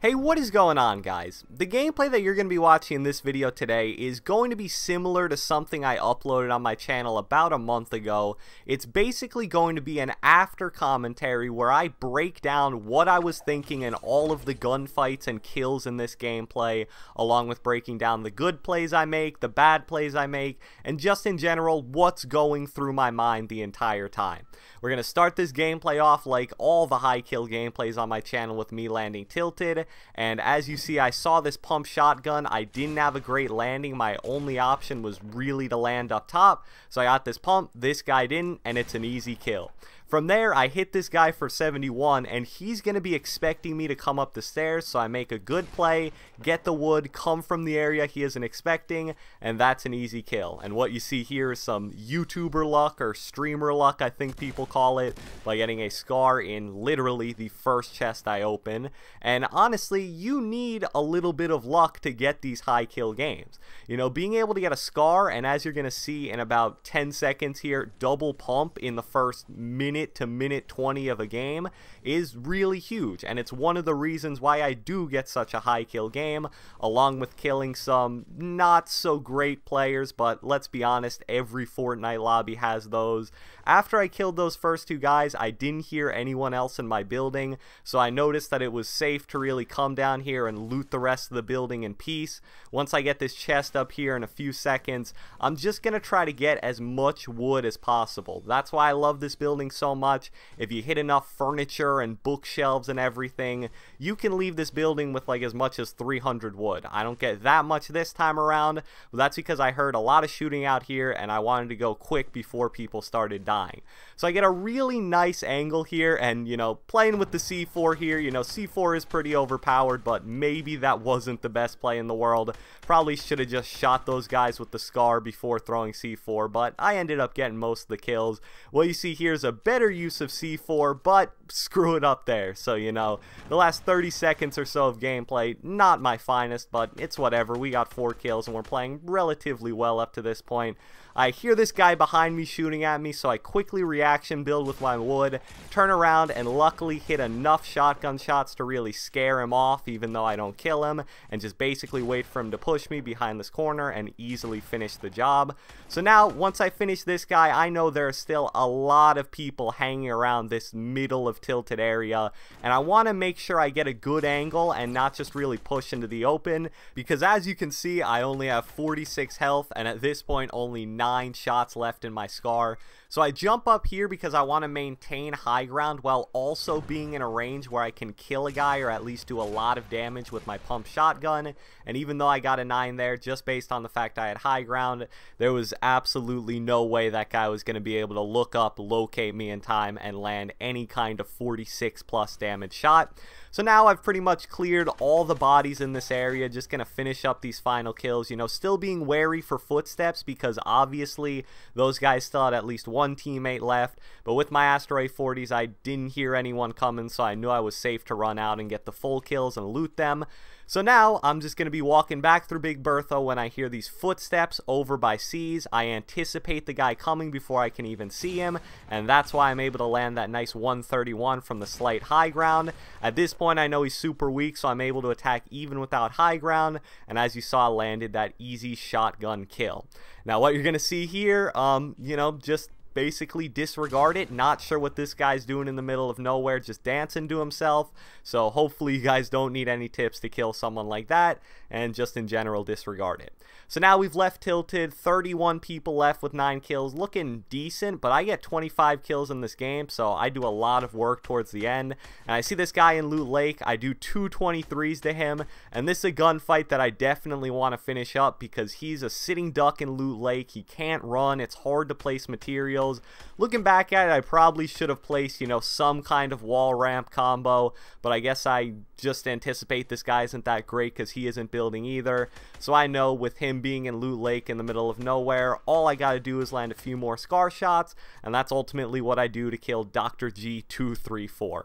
Hey, what is going on, guys? The gameplay that you're going to be watching in this video today is going to be similar to something I uploaded on my channel about a month ago. It's basically going to be an after commentary where I break down what I was thinking in all of the gunfights and kills in this gameplay, along with breaking down the good plays I make, the bad plays I make, and just in general, what's going through my mind the entire time. We're going to start this gameplay off like all the high kill gameplays on my channel with me landing tilted. And as you see, I saw this pump shotgun. I didn't have a great landing. My only option was really to land up top. So I got this pump, this guy didn't, and it's an easy kill. From there, I hit this guy for 71, and he's going to be expecting me to come up the stairs, so I make a good play, get the wood, come from the area he isn't expecting, and that's an easy kill. And what you see here is some YouTuber luck, or streamer luck, I think people call it, by getting a scar in literally the first chest I open. And honestly, you need a little bit of luck to get these high kill games. You know, being able to get a scar, and as you're going to see in about 10 seconds here, double pump in the first minute to minute 20 of a game is really huge, and it's one of the reasons why I do get such a high kill game, along with killing some not so great players. But let's be honest, every Fortnite lobby has those. After I killed those first two guys, I didn't hear anyone else in my building, so I noticed that it was safe to really come down here and loot the rest of the building in peace. Once I get this chest up here in a few seconds, I'm just gonna try to get as much wood as possible. That's why I love this building so much. If you hit enough furniture and bookshelves and everything, you can leave this building with like as much as 300 wood. I don't get that much this time around, but that's because I heard a lot of shooting out here and I wanted to go quick before people started dying. So I get a really nice angle here, and you know, playing with the C4 here, you know, C4 is pretty overpowered, but maybe that wasn't the best play in the world. Probably should have just shot those guys with the scar before throwing C4, but I ended up getting most of the kills. What you see here is a better use of C4, but screw it up there. So, you know, the last 30 seconds or so of gameplay, not my finest, but it's whatever. We got 4 kills and we're playing relatively well up to this point. I hear this guy behind me shooting at me, so I quickly reaction build with my wood, turn around, and luckily hit enough shotgun shots to really scare him off, even though I don't kill him, and just basically wait for him to push me behind this corner and easily finish the job. So now, once I finish this guy, I know there are still a lot of people hanging around this middle of tilted area, and I want to make sure I get a good angle and not just really push into the open, because as you can see, I only have 46 health, and at this point, only 9 shots left in my scar. So I jump up here because I want to maintain high ground while also being in a range where I can kill a guy or at least do a lot of damage with my pump shotgun. And even though I got a 9 there, just based on the fact I had high ground, there was absolutely no way that guy was going to be able to look up, locate me in time, and land any kind of 46 plus damage shot. So now I've pretty much cleared all the bodies in this area, just going to finish up these final kills, you know, still being wary for footsteps because obviously those guys still had at least one teammate left, but with my Astro A40s I didn't hear anyone coming, so I knew I was safe to run out and get the full kills and loot them. So now I'm just going to be walking back through Big Bertha when I hear these footsteps over by C's. I anticipate the guy coming before I can even see him, and that's why I'm able to land that nice 131 from the slight high ground. At this point I know he's super weak, so I'm able to attack even without high ground, and as you saw, landed that easy shotgun kill. Now what you're going to see here, you know, just basically disregard it. Not sure what this guy's doing in the middle of nowhere, just dancing to himself. So hopefully you guys don't need any tips to kill someone like that, and just in general disregard it. So now we've left tilted, 31 people left with 9 kills, looking decent, but I get 25 kills in this game, so I do a lot of work towards the end. And I see this guy in Loot Lake, I do 2 23s to him, and this is a gunfight that I definitely want to finish up because he's a sitting duck in Loot Lake. He can't run, it's hard to place materials. Looking back at it, I probably should have placed, you know, some kind of wall ramp combo, but I guess I just anticipate this guy isn't that great because he isn't building either. So I know with him being in Loot Lake in the middle of nowhere, all I gotta do is land a few more scar shots, and that's ultimately what I do to kill Dr. G234.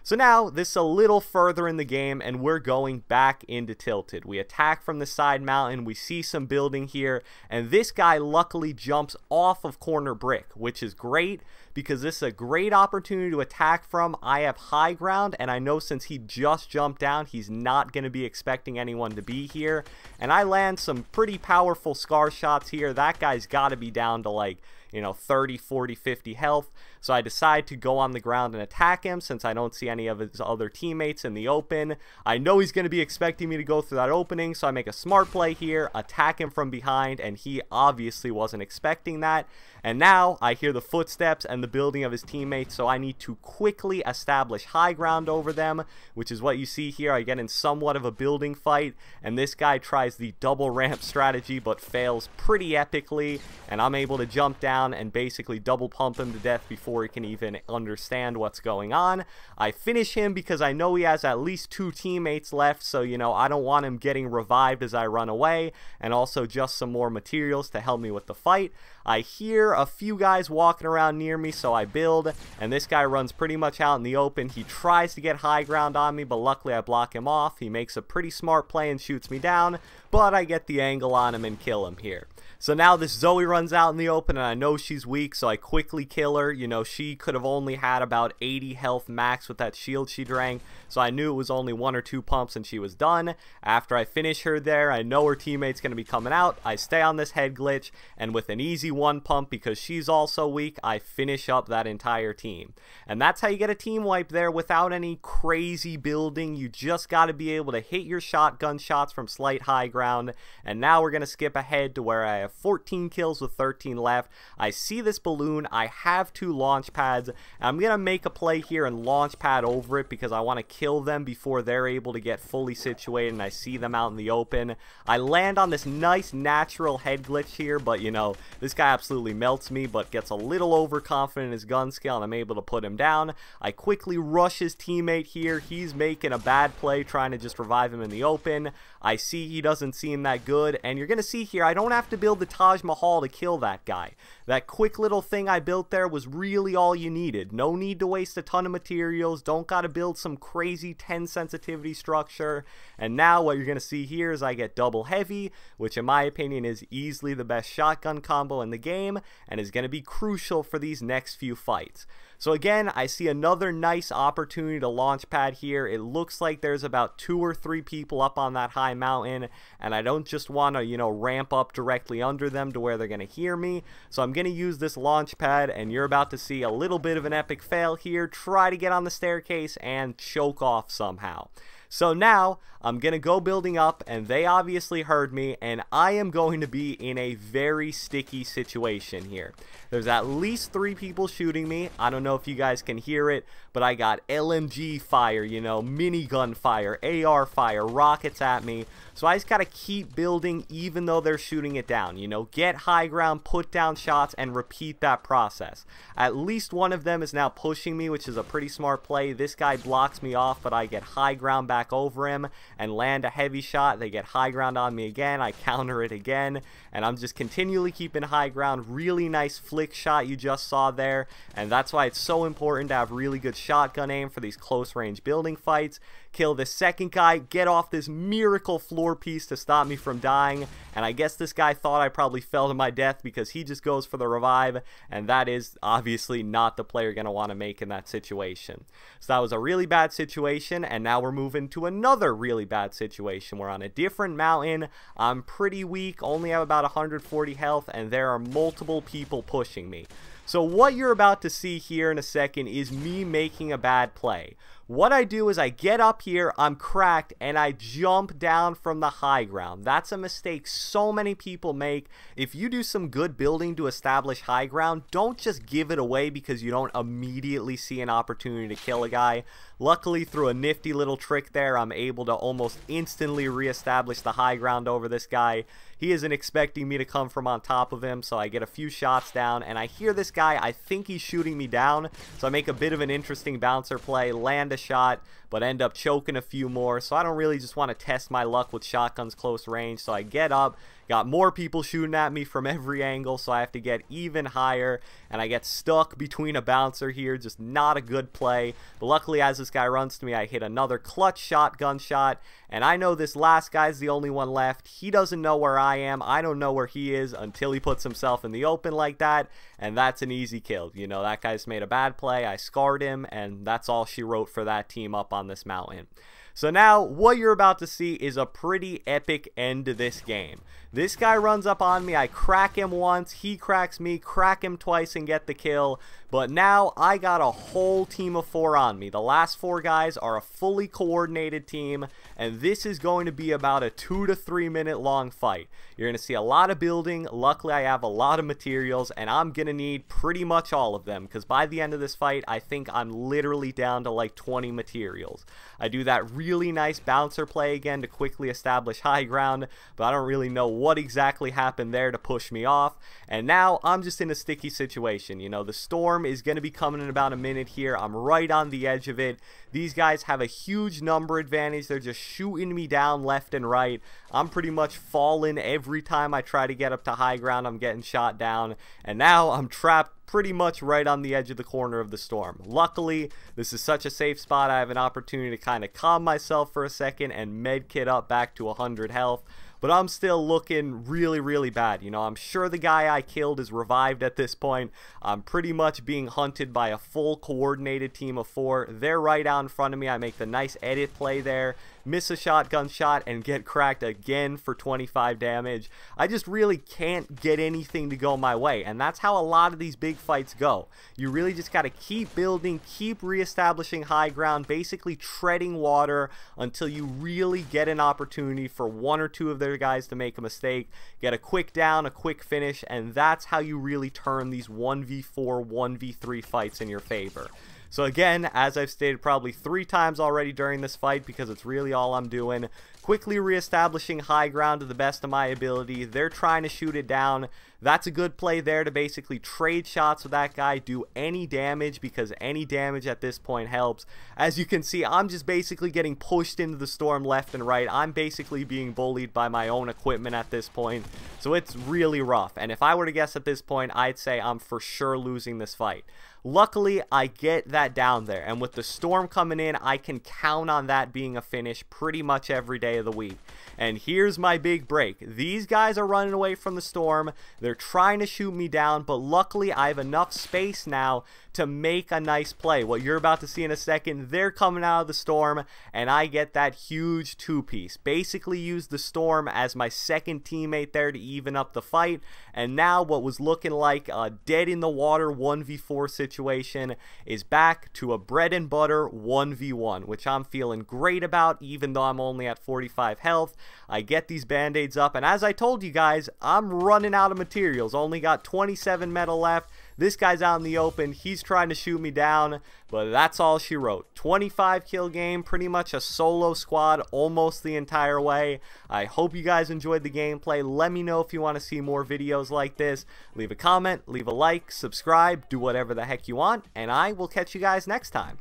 So now this is a little further in the game and we're going back into Tilted. We attack from the side mountain, we see some building here, and this guy luckily jumps off of corner brick, which is great because this is a great opportunity to attack from. I have high ground, and I know since he just jumped down, he's not going to be expecting anyone to be here, and I land some pretty powerful scar shots here. That guy's got to be down to like, you know, 30, 40, 50 health. So I decide to go on the ground and attack him since I don't see any of his other teammates in the open. I know he's going to be expecting me to go through that opening, so I make a smart play here, attack him from behind, and he obviously wasn't expecting that. And now I hear the footsteps and the building of his teammates, so I need to quickly establish high ground over them, which is what you see here. I get in somewhat of a building fight, and this guy tries the double ramp strategy but fails pretty epically, and I'm able to jump down and basically double pump him to death before he can even understand what's going on. I finish him because I know he has at least 2 teammates left, so you know, I don't want him getting revived as I run away, and also just some more materials to help me with the fight. I hear a few guys walking around near me, so I build, and this guy runs pretty much out in the open. He tries to get high ground on me, but luckily I block him off. He makes a pretty smart play and shoots me down, but I get the angle on him and kill him here. So now this Zoe runs out in the open, and I know she's weak, so I quickly kill her. You know, she could have only had about 80 health max with that shield she drank, so I knew it was only 1 or 2 pumps and she was done. After I finish her there, I know her teammate's going to be coming out. I stay on this head glitch, and with an easy 1 pump, because she's also weak, I finish up that entire team. And that's how you get a team wipe there without any crazy building. You just got to be able to hit your shotgun shots from slight high ground. And now we're going to skip ahead to where I have 14 kills with 13 left. I see this balloon. I have 2 launch pads. I'm going to make a play here and launch pad over it because I want to kill them before they're able to get fully situated and I see them out in the open. I land on this nice natural head glitch here, but you know, this guy absolutely melts me, but gets a little overconfident in his gun skill, and I'm able to put him down. I quickly rush his teammate here. He's making a bad play trying to just revive him in the open. I see he doesn't seem that good, and you're going to see here I don't have to build the Taj Mahal to kill that guy. That quick little thing I built there was really all you needed. No need to waste a ton of materials. Don't got to build some crazy 10 sensitivity structure. And now what you're going to see here is I get double heavy, which in my opinion is easily the best shotgun combo in the game and is going to be crucial for these next few fights. So again, I see another nice opportunity to launch pad here. It looks like there's about 2 or 3 people up on that high mountain, and I don't just want to, you know, ramp up directly under them to where they're going to hear me. So I'm going to use this launch pad, and you're about to see a little bit of an epic fail here. Try to get on the staircase and choke off somehow. So now I'm going to go building up, and they obviously heard me, and I am going to be in a very sticky situation here. There's at least 3 people shooting me. I don't know if you guys can hear it, but I got LMG fire, you know, minigun fire, AR fire, rockets at me. So I just got to keep building even though they're shooting it down. You know, get high ground, put down shots, and repeat that process. At least one of them is now pushing me, which is a pretty smart play. This guy blocks me off, but I get high ground back over him and land a heavy shot. They get high ground on me again. I counter it again, and I'm just continually keeping high ground. Really nice flick shot you just saw there, and that's why it's so important to have really good shotgun aim for these close range building fights. Kill this second guy, get off this miracle floor piece to stop me from dying, and I guess this guy thought I probably fell to my death because he just goes for the revive, and that is obviously not the play you're going to want to make in that situation. So that was a really bad situation, and now we're moving to another really bad situation. We're on a different mountain. I'm pretty weak, only have about 140 health, and there are multiple people pushing me. So what you're about to see here in a second is me making a bad play. What I do is I get up here, I'm cracked, and I jump down from the high ground. That's a mistake so many people make. If you do some good building to establish high ground, don't just give it away because you don't immediately see an opportunity to kill a guy. Luckily, through a nifty little trick there, I'm able to almost instantly reestablish the high ground over this guy. He isn't expecting me to come from on top of him, so I get a few shots down, and I hear this guy, I think he's shooting me down, so I make a bit of an interesting bouncer play, land a shot, but end up choking a few more. So I don't really just want to test my luck with shotguns close range. So I get up, got more people shooting at me from every angle, so I have to get even higher, and I get stuck between a bouncer here. Just not a good play. But luckily, as this guy runs to me, I hit another clutch shotgun shot, and I know this last guy's the only one left. He doesn't know where I am. I don't know where he is until he puts himself in the open like that, and that's an easy kill. You know, that guy's made a bad play. I scarred him, and that's all she wrote for that team up on this mountain. So now what you're about to see is a pretty epic end to this game. This guy runs up on me, I crack him once, he cracks me, crack him twice and get the kill. But now I got a whole team of 4 on me. The last 4 guys are a fully coordinated team, and this is going to be about a 2 to 3 minute long fight. You're going to see a lot of building. Luckily, I have a lot of materials, and I'm going to need pretty much all of them, because by the end of this fight, I think I'm literally down to like 20 materials. I do that really nice bouncer play again to quickly establish high ground, but I don't really know what exactly happened there to push me off. And now I'm just in a sticky situation. You know, the storm is going to be coming in about a minute here. I'm right on the edge of it. These guys have a huge number advantage. They're just shooting me down left and right. I'm pretty much falling every time I try to get up to high ground. I'm getting shot down, and now I'm trapped pretty much right on the edge of the corner of the storm. Luckily, this is such a safe spot. I have an opportunity to kind of calm myself for a second and med kit up back to 100 health. But I'm still looking really, really bad. You know, I'm sure the guy I killed is revived at this point. I'm pretty much being hunted by a full coordinated team of 4. They're right out in front of me. I make the nice edit play there, miss a shotgun shot, and get cracked again for 25 damage. I just really can't get anything to go my way, and that's how a lot of these big fights go. You really just got to keep building, keep reestablishing high ground, basically treading water until you really get an opportunity for 1 or 2 of their guys to make a mistake, get a quick down, a quick finish, and that's how you really turn these 1v4, 1v3 fights in your favor. So again, as I've stated probably 3 times already during this fight, because it's really all I'm doing, quickly reestablishing high ground to the best of my ability. They're trying to shoot it down. That's a good play there to basically trade shots with that guy, do any damage, because any damage at this point helps. As you can see, I'm just basically getting pushed into the storm left and right. I'm basically being bullied by my own equipment at this point, so it's really rough. And if I were to guess at this point, I'd say I'm for sure losing this fight. Luckily, I get that down there, and with the storm coming in, I can count on that being a finish pretty much every day of the week. And here's my big break. These guys are running away from the storm. They're trying to shoot me down, but luckily I have enough space now to make a nice play. What you're about to see in a second, they're coming out of the storm, and I get that huge 2-piece. Basically use the storm as my second teammate there to even up the fight, and now what was looking like a dead in the water 1v4 situation is back to a bread and butter 1v1, which I'm feeling great about, even though I'm only at 45 health. I get these band-aids up, and as I told you guys, I'm running out of materials. Only got 27 metal left. This guy's out in the open. He's trying to shoot me down, but that's all she wrote. 25 kill game, pretty much a solo squad almost the entire way. I hope you guys enjoyed the gameplay. Let me know if you want to see more videos like this. Leave a comment, leave a like, subscribe, do whatever the heck you want, and I will catch you guys next time.